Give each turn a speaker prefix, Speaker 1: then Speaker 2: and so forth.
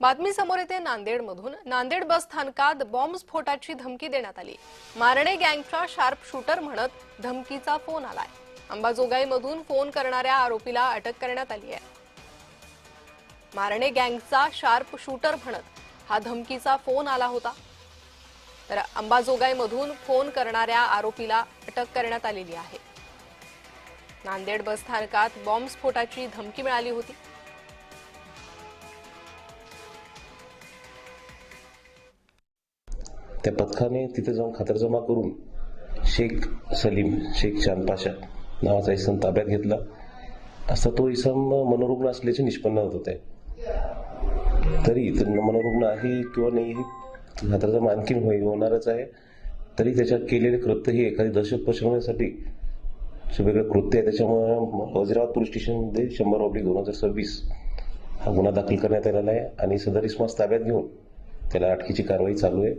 Speaker 1: बातमी समोर येते नांदेडमधून। नांदेड बस स्थानकात बॉम्बस्फोटाची धमकी देण्यात आली। मारणे गँगचा शार्प शूटर म्हणत धमकीचा फोन आलाय। अंबाजोगाईमधून फोन करणाऱ्या आरोपीला अटक करण्यात आली आहे। मारणे गँगचा शार्प शूटर म्हणत हा धमकीचा फोन आला होता। तर अंबाजोगाईमधून फोन करणाऱ्या आरोपीला अटक करण्यात आलेली आहे। नांदेड बस स्थानकात बॉम्बस्फोटाची धमकी मिळाली होती।
Speaker 2: त्या पथकाने तिथे जाऊन खातरजमा करून शेख सलीम शेख चांदपाशा नावाचा इसम ताब्यात घेतला असता तो इसम मनोरुग्ण असल्याचे निष्पन्न होत होते। तरी मनोरुग्ण आहे किंवा नाही हे खातरजमा आणखी होणारच आहे। तरी त्याच्यात केलेले कृत्य ही एखादी दहशत पसरवण्यासाठी वेगळं कृत्य आहे। त्याच्यामुळे वजिराबाद पोलीस स्टेशनमध्ये 100/2026 हा गुन्हा दाखल करण्यात आलेला आहे आणि सदर इसमास ताब्यात घेऊन त्याला अटकेची कारवाई चालू आहे।